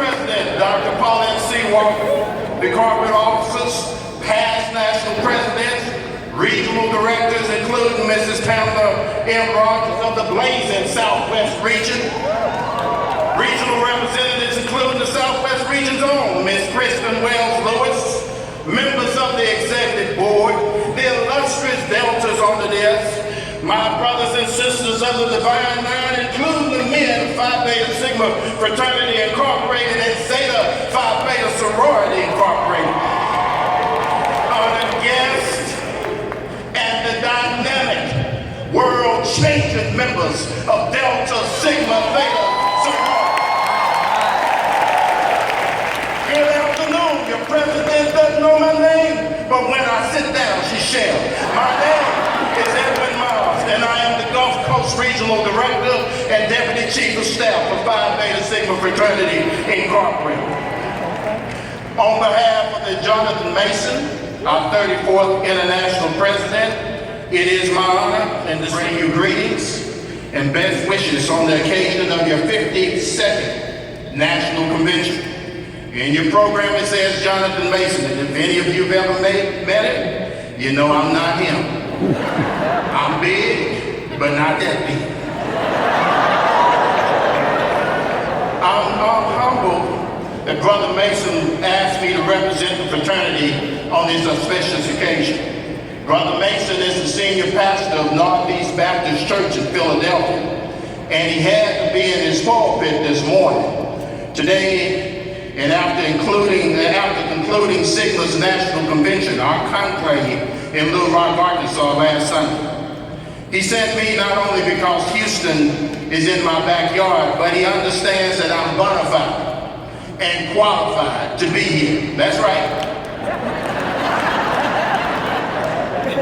President, Dr. Paulette C. Walker, the corporate officers, past national presidents, regional directors, including Mrs. Pamela M. Rogers of the blazing Southwest region, regional representatives including the Southwest region's own Ms. Kristen Wells Lewis, members of the executive board, the illustrious Deltas on the desk, my brothers and sisters of the Divine Nine, including the men of Phi Beta Sigma Fraternity Incorporated and Theta Phi Beta Sorority Incorporated, honored guests, and the dynamic, world-changing members of Delta Sigma Theta Sorority. Good afternoon. Your president doesn't know my name, but when I sit down, she shall. My name is Edwin, and I am the Gulf Coast Regional Director and Deputy Chief of Staff for Phi Beta Sigma Fraternity Incorporated. On behalf of the Jonathan Mason, our 34th International President, it is my honor and to bring you greetings and best wishes on the occasion of your 52nd National Convention. In your program it says Jonathan Mason, and if any of you have ever met him, you know I'm not him. I'm big, but not that big. I'm humbled that Brother Mason asked me to represent the fraternity on this auspicious occasion. Brother Mason is the senior pastor of Northeast Baptist Church in Philadelphia, and he had to be in his pulpit this morning. Today, and after concluding Sigma's National Convention, our conclave in Little Rock, Arkansas last Sunday. He sent me not only because Houston is in my backyard, but he understands that I'm bona fide and qualified to be here. That's right.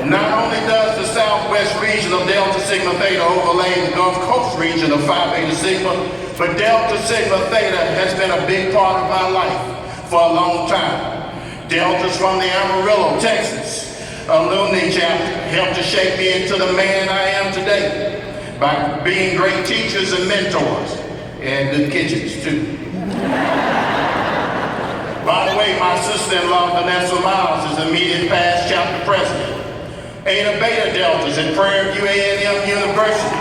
Not only does the Southwest region of Delta Sigma Theta overlay the Gulf Coast region of Phi Beta Sigma, but Delta Sigma Theta has been a big part of my life for a long time. Delta's from the Amarillo, Texas alumni chapter helped to shape me into the man I am today by being great teachers and mentors, and good kitchens too. By the way, my sister-in-law Vanessa Miles is immediate past chapter president. Ada Beta Deltas at Prairie View A&M University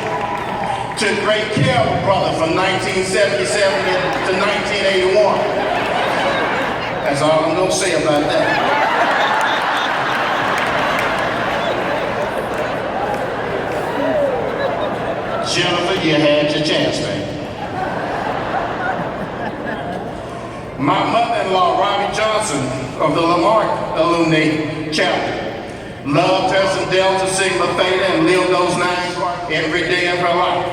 took great care of a brother from 1977 to 1981. That's all I'm gonna say about that. Jennifer, you had your chance, man. My mother-in-law, Robbie Johnson, of the Lamarck Alumni Chapter, loved her some Delta Sigma Theta and lived those nines every day of her life.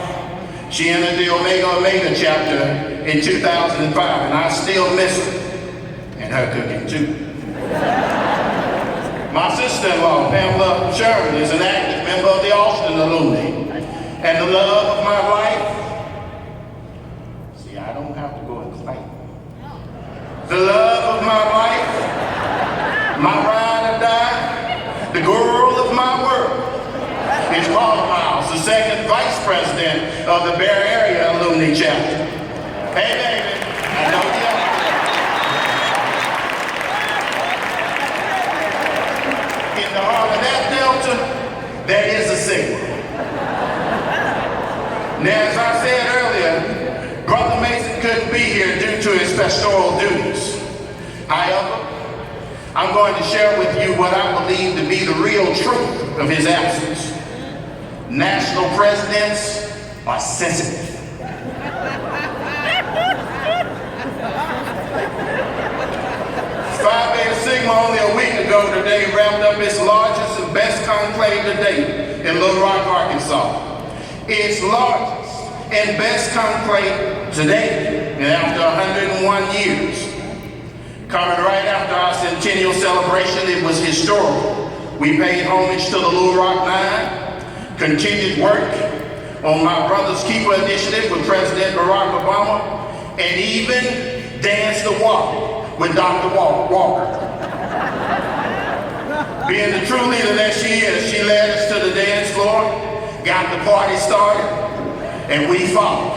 She entered the Omega Chapter in 2005, and I still miss her, and her cooking too. My sister-in-law, Pamela Sherman, is an active member of the Austin Alumni. And the love of my life, see, I don't have to go and claim. The love of my life, my ride or die, the girl of my world, is Paula Miles, the second vice president of the Bay Area Alumni Chapter. Hey, baby, I know you. In the heart of that Delta, there is a Sigma. Now, as I said earlier, Brother Mason couldn't be here due to his pastoral duties. However, I'm going to share with you what I believe to be the real truth of his absence. National presidents are sensitive. Phi Beta Sigma only a week ago today wrapped up its largest and best conclave to date in Little Rock, Arkansas. Its largest and best conclave today, and after 101 years. Coming right after our centennial celebration, it was historical. We paid homage to the Little Rock Nine, continued work on my Brother's Keeper initiative with President Barack Obama, and even danced the walk with Dr. Walker. Being the true leader that she is, she led us to the dance floor, got the party started, and we followed.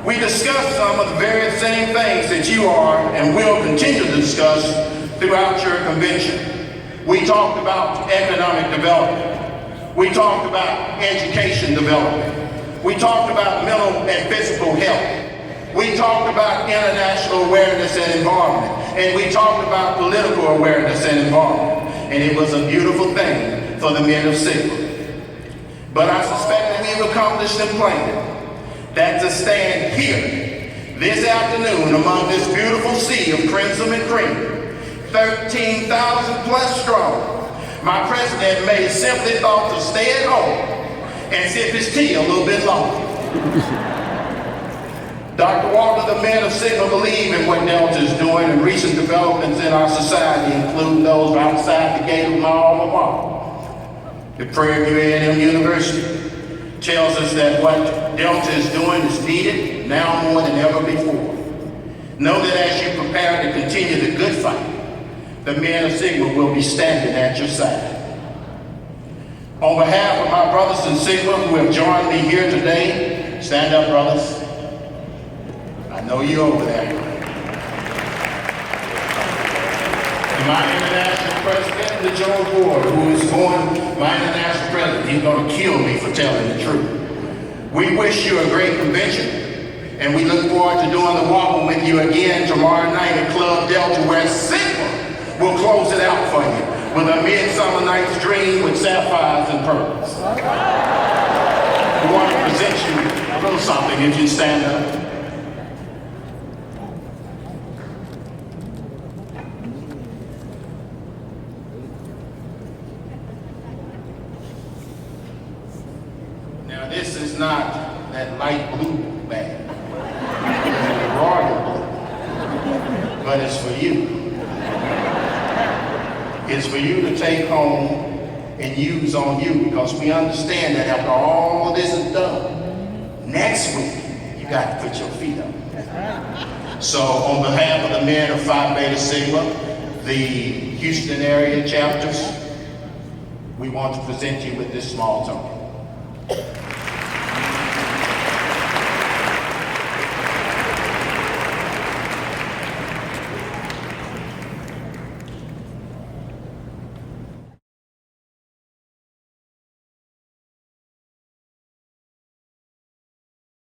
We discussed some of the very same things that you are and will continue to discuss throughout your convention. We talked about economic development. We talked about education development. We talked about mental and physical health. We talked about international awareness and involvement. And we talked about political awareness and involvement. And it was a beautiful thing for the men of Sigma. But I suspect that we've accomplished in plain that to stand here this afternoon among this beautiful sea of crimson and cream, 13,000 plus strong, my president may simply thought to stay at home and sip his tea a little bit longer. Dr. Walker, the men of Sigma believe in what Delta is doing, and recent developments in our society, including those outside the gate of my alma mater, the Prairie View A&M University, tells us that what Delta is doing is needed now more than ever before. Know that as you prepare to continue the good fight, the men of Sigma will be standing at your side. On behalf of my brothers in Sigma who have joined me here today, stand up, brothers. I know you're over there. And my international president, the George Ward, who is my international president, he's going to kill me for telling the truth. We wish you a great convention, and we look forward to doing the walking with you again tomorrow night at Club Delta, where Sigma will close it out for you with a Midsummer Night's Dream with sapphires and pearls. We want to present you a little something if you stand up. Now this is not that light blue bag, it's royal blue, but it's for you. It's for you to take home and use on you, because we understand that after all this is done, next week, you got to put your feet up. So on behalf of the men of Phi Beta Sigma, the Houston area chapters, we want to present you with this small token.